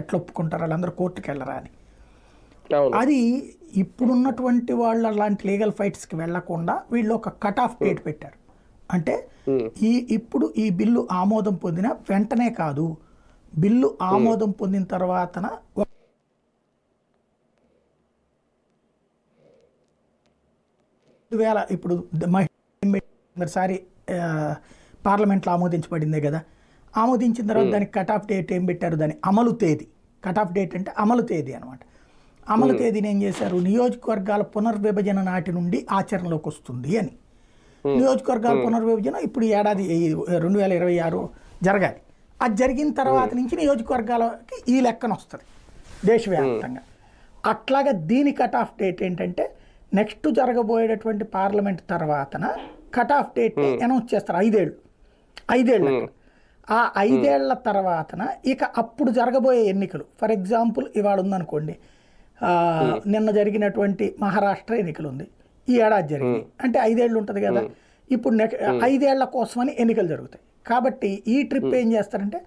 ఎట్లా ఒప్పుకుంటారు, వాళ్ళందరూ కోర్టుకి వెళ్ళరా అని. అవును. అది ఇప్పుడున్నటువంటి వాళ్ళు అలాంటి లీగల్ ఫైట్స్కి వెళ్లకుండా వీళ్ళు ఒక కట్ ఆఫ్ డేట్ పెట్టారు. అంటే ఉమ్, ఇప్పుడు ఈ బిల్లు ఆమోదం పొందిన వెంటనే కాదు, బిల్లు ఆమోదం పొందిన తర్వాతన ఇప్పుడు మరోసారి పార్లమెంట్లో ఆమోదించబడిందే కదా, ఆమోదించిన తర్వాత దానికి కట్ ఆఫ్ డేట్ ఏం పెట్టారు, దాని అమలు తేదీ. కట్ ఆఫ్ డేట్ అంటే అమలు తేదీ అనమాట. అమలు తేదీని ఏం చేశారు, నియోజకవర్గాల పునర్విభజన నాటి నుండి ఆచరణలోకి వస్తుంది అని. నియోజకవర్గాల పునర్విభజన ఇప్పుడు ఏడాది 2026 జరగాలి. అది జరిగిన తర్వాత నుంచి నియోజకవర్గాలకి ఈ లెక్కన వస్తుంది దేశవ్యాప్తంగా. అట్లాగా దీని కట్ ఆఫ్ డేట్ ఏంటంటే నెక్స్ట్ జరగబోయేటటువంటి పార్లమెంట్ తర్వాతన కట్ ఆఫ్ డేట్ అనౌన్స్ చేస్తారు. 5 ఏళ్ళు. ఆ 5 ఏళ్ల తర్వాతన ఇక అప్పుడు జరగబోయే ఎన్నికలు, ఫర్ ఎగ్జాంపుల్ ఇవాళ ఉందనుకోండి, నిన్న జరిగినటువంటి మహారాష్ట్ర ఎన్నికలు ఉంది, ఈ ఏడాది జరిగింది అంటే 5 ఏళ్ళు ఉంటుంది కదా. ఇప్పుడు 5 ఏళ్ల కోసమని ఎన్నికలు జరుగుతాయి. కాబట్టి ఈ ట్రిప్ ఏం చేస్తారంటే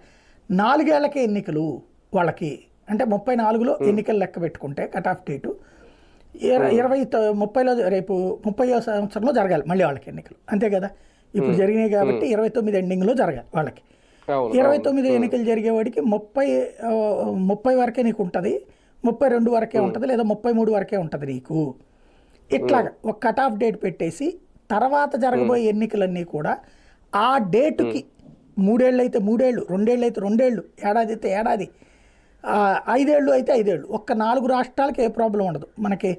4 ఏళ్లకే ఎన్నికలు వాళ్ళకి, అంటే 34లో ఎన్నికలు లెక్క పెట్టుకుంటే కట్ ఆఫ్ డేటు 30లో రేపు 30వ సంవత్సరంలో జరగాలి మళ్ళీ వాళ్ళకి ఎన్నికలు, అంతే కదా. ఇప్పుడు జరిగినాయి కాబట్టి 29 ఎండింగ్లో జరగాలి వాళ్ళకి. 29 ఎన్నికలు జరిగేవాడికి 30 వరకే నీకు ఉంటుంది, 32 వరకే ఉంటుంది, లేదా 33 వరకే ఉంటుంది నీకు. ఇట్లాగా ఒక కట్ ఆఫ్ డేట్ పెట్టేసి తర్వాత జరగబోయే ఎన్నికలన్నీ కూడా ఆ డేటుకి 3 ఏళ్ళు అయితే 3 ఏళ్ళు, 2 ఏళ్ళు అయితే 2 ఏళ్ళు, ఏడాది అయితే ఏడాది, 5 ఏళ్ళు అయితే 5 ఏళ్ళు. ఒక్క 4 రాష్ట్రాలకి ఏ ప్రాబ్లం ఉండదు మనకి.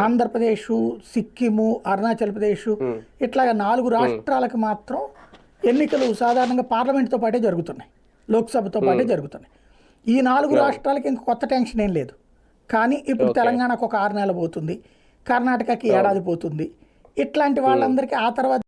ఆంధ్రప్రదేశ్, సిక్కిము, అరుణాచల్ ప్రదేశ్, ఇట్లాగా 4 రాష్ట్రాలకు మాత్రం ఎన్నికలు సాధారణంగా పార్లమెంట్తో పాటే జరుగుతున్నాయి, లోక్సభతో పాటే జరుగుతున్నాయి. ఈ 4 రాష్ట్రాలకి ఇంక కొత్త టెన్షన్ ఏం లేదు. కానీ ఇప్పుడు తెలంగాణకు ఒక 6 నెలలు పోతుంది, కర్ణాటకకి ఏడాది పోతుంది. ఇట్లాంటి వాళ్ళందరికీ ఆ తర్వాత